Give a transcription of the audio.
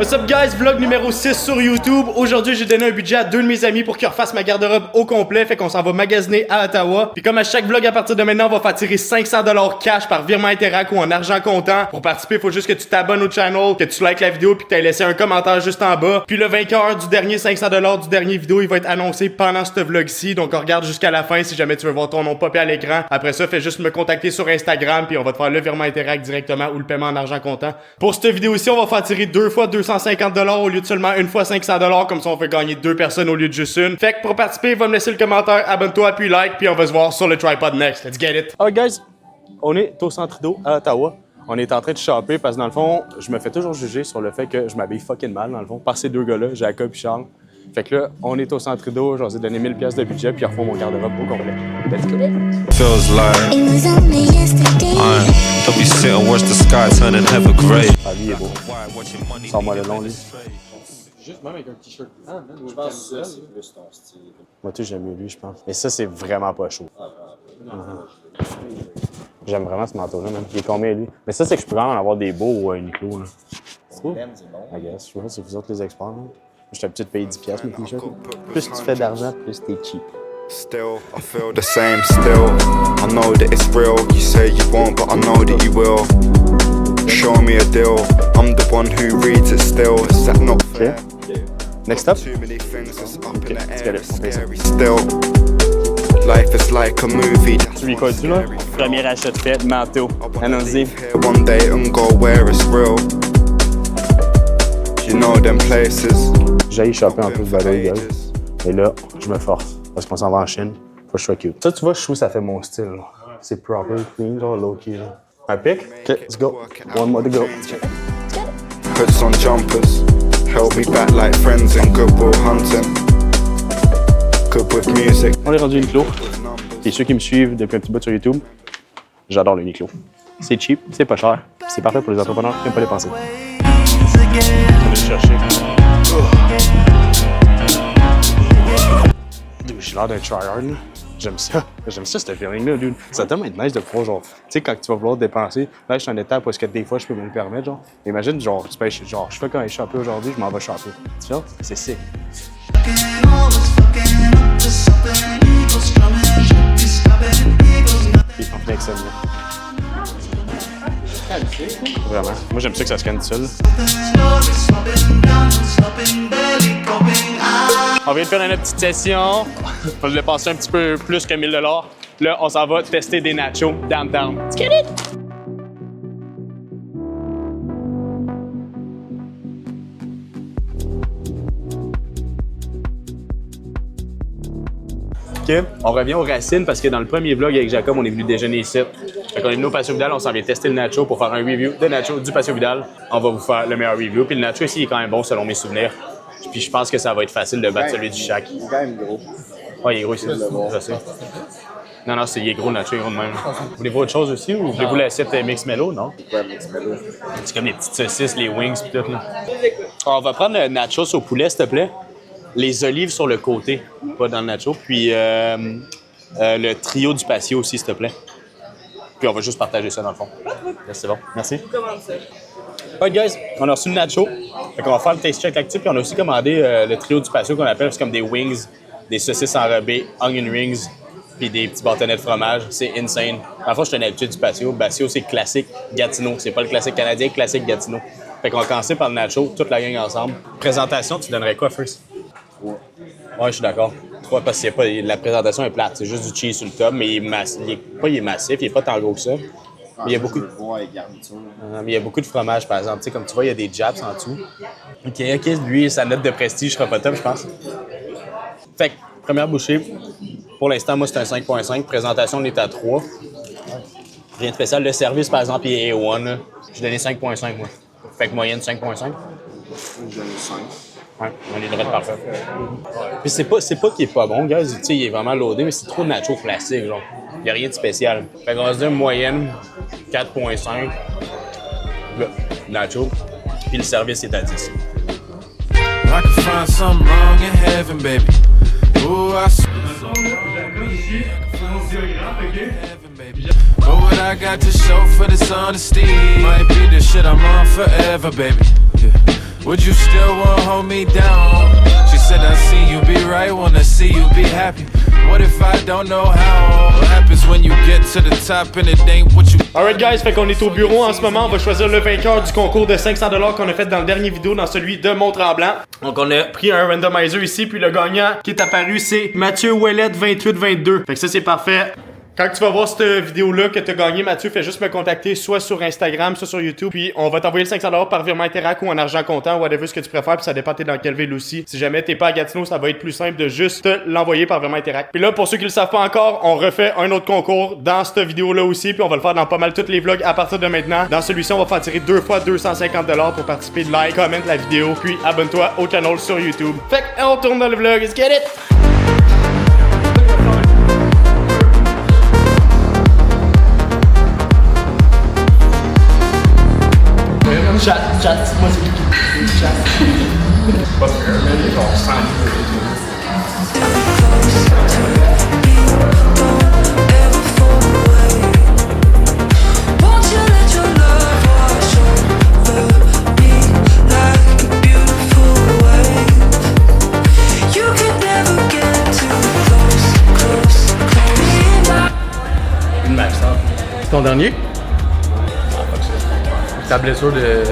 What's up guys, vlog numéro 6 sur YouTube. Aujourd'hui j'ai donné un budget à deux de mes amis pour qu'ils refassent ma garde-robe au complet. Fait qu'on s'en va magasiner à Ottawa. Puis comme à chaque vlog à partir de maintenant, on va faire tirer 500$ cash par virement Interac ou en argent comptant. Pour participer, il faut juste que tu t'abonnes au channel, que tu likes la vidéo puis que tu aies laissé un commentaire juste en bas. Puis le vainqueur du dernier 500$ du dernier vidéo, il va être annoncé pendant ce vlog-ci. Donc on regarde jusqu'à la fin si jamais tu veux voir ton nom popper à l'écran. Après ça, fais juste me contacter sur Instagram puis on va te faire le virement Interac directement ou le paiement en argent comptant. Pour cette vidéo-ci, on va faire tirer deux fois 250$ au lieu de seulement une fois 500$, comme ça on fait gagner deux personnes au lieu de juste une. Fait que pour participer, va me laisser le commentaire, abonne-toi, puis like, puis on va se voir sur le tripod next. Let's get it! Alright guys, on est au Centre Trudeau à Ottawa. On est en train de shopper parce que dans le fond, je me fais toujours juger sur le fait que je m'habille fucking mal dans le fond, par ces deux gars-là, Jacob et Charles. Fait que là, on est au Centre Trudeau, je leur ai donné 1000$ de budget, puis ils refont mon garde-robe au complet. Let's go! Feels like don't be sit and watch the sky turn and have a grey. Ah, lui, il est beau. Sors-moi le long, lui. Juste même avec un t-shirt. Ah, man, je pense que ça, c'est plus ton style. Moi, tu j'aime mieux lui, je pense. Mais ça, c'est vraiment pas chaud. J'aime vraiment ce manteau-là, même. Il est combien, lui? Mais ça, c'est que je pourrais en avoir des beaux ou Uniqlo, là. C'est bon. I guess. Je sais pas si c'est vous autres les experts, là. Je suis habitué de payer 10$ mes t-shirts. Plus tu fais d'argent, plus t'es cheap. Still, I feel the same still. I know that it's real. You say you won't, but I know that you will. Show me a deal. I'm the one who reads it still. Is that not fair? Next up. Too many things that's up in let's the get air. it. It's scary still. Life is like a movie. Tu recordes-tu, là? Premier achat de fête, manteau. Allons-y. One day and go where it's real. You know them places. J'ai shopper un peu de valeur, guys. Et là, je me force. Parce qu'on s'en va en Chine. Faut que je sois cute. Ça, tu vois, je trouve que ça fait mon style. Là. C'est proper, clean, genre low-key. Là. Un pic? OK, let's go. One more to go. Puts on jumpers. Held me back like friends in Good Will Hunting. Good with music. On est rendu Uniqlo. Et ceux qui me suivent depuis un petit bout sur YouTube, j'adore le Uniqlo. C'est cheap, c'est pas cher. C'est parfait pour les entrepreneurs qui n'aiment pas dépenser. On va le chercher. J'ai l'air d'un tryhard, là. J'aime ça. J'aime ça, ce feeling-là, dude. Ça doit tellement être nice de pouvoir, genre, tu sais, quand tu vas vouloir dépenser, là, je suis en étape parce que des fois, je peux me le permettre, genre. Imagine, genre, tu peux, genre, je fais quand je shopper aujourd'hui, je m'en vais shopper. Tu vois? C'est sick. Ils sont flexibles, là. Vraiment. Moi, j'aime ça que ça scanne tout seul. On vient de faire notre petite session. On va dépenser un petit peu plus que 1000$. Là, on s'en va tester des nachos downtown. Let's get it! OK, on revient aux racines parce que dans le premier vlog avec Jacob, on est venu déjeuner ici. Fait qu'on est venu au Patio Vidal, on s'en vient tester le nacho pour faire un review de nacho du Patio Vidal. On va vous faire le meilleur review. Puis le nacho ici il est quand même bon selon mes souvenirs. Puis je pense que ça va être facile de battre celui du Shack. Il est quand même gros. Ouais, il est gros ici, je sais. Non, il est gros le nacho, il est gros de même. Voulez-vous autre chose aussi ou voulez-vous l'assiette Mix Mello, non? Ouais, Mix Mello. C'est comme les petites saucisses, les wings pis tout, là. Alors, on va prendre le nachos au poulet, s'il te plaît. Les olives sur le côté, pas dans le nacho. Puis le trio du patio aussi, s'il te plaît. Puis on va juste partager ça dans le fond. Là, c'est bon. Merci. Alright guys, on a reçu le nacho. Fait qu'on va faire le taste check actif. Puis on a aussi commandé le trio du patio qu'on appelle, c'est comme des wings, des saucisses enrobées, onion rings, puis des petits bâtonnets de fromage. C'est insane. En fait, je suis un habitué du patio. Patio, c'est classique Gatineau. C'est pas le classique canadien, classique Gatineau. Fait qu'on va commencer par le nacho, toute la gang ensemble. Présentation, tu donnerais quoi first? Ouais, je suis d'accord. 3 parce que la présentation est plate. C'est juste du cheese sur le top, mais il est massif. Il est massif, il est pas tant gros que ça. Mais il y a beaucoup de... mais il y a beaucoup de fromage, par exemple. Tu sais, comme tu vois, il y a des japs en dessous. OK, lui, sa note de prestige sera pas top, je pense. Fait que, première bouchée. Pour l'instant, moi, c'est un 5.5. Présentation, on est à 3. Rien de spécial. Le service, par exemple, il est A1. J'ai donné 5.5, moi. Fait que moyenne 5.5. J'ai donné 5. Ouais, on est direct parfait. Puis c'est pas qu'il est pas bon, guys. Tu sais, il est vraiment loadé, mais c'est trop de nacho classique, genre. Il n'y a rien de spécial. Fait qu'on va se dire moyenne 4.5. Là, nacho. Puis le service est à 10. I can find something wrong in heaven, baby. Ooh, I but what I got to show for this honesty might be the shit I'm on forever, baby. Yeah. Would you still wanna hold me down? She said I see you be right, wanna see you be happy. What if I don't know how? What happens when you get to the top and it ain't what you... Alright guys, fait qu'on est au bureau en ce moment, on va choisir le vainqueur du concours de 500$ qu'on a fait dans le dernier vidéo, dans celui de Mont-Tremblant. Donc on a pris un randomizer ici, puis le gagnant qui est apparu c'est Mathieu Ouellette 2822. Fait que ça c'est parfait. Quand tu vas voir cette vidéo-là que tu as gagné, Mathieu, fais juste me contacter soit sur Instagram, soit sur YouTube. Puis on va t'envoyer le 500$ par virement Interac ou en argent comptant, whatever ce que tu préfères. Puis ça dépend t'es dans quelle ville aussi. Si jamais t'es pas à Gatineau, ça va être plus simple de juste l'envoyer par virement Interac. Puis là, pour ceux qui le savent pas encore, on refait un autre concours dans cette vidéo-là aussi. Puis on va le faire dans pas mal tous les vlogs à partir de maintenant. Dans celui-ci, on va faire tirer 2 fois 250$ pour participer. Like, commente la vidéo, puis abonne-toi au canal sur YouTube. Fait qu'on retourne dans le vlog. Let's get it! Chat, moi c'est qui chat. Pas fair, mais il est genre 100. Une max, c'est ton dernier? Ta blessure de...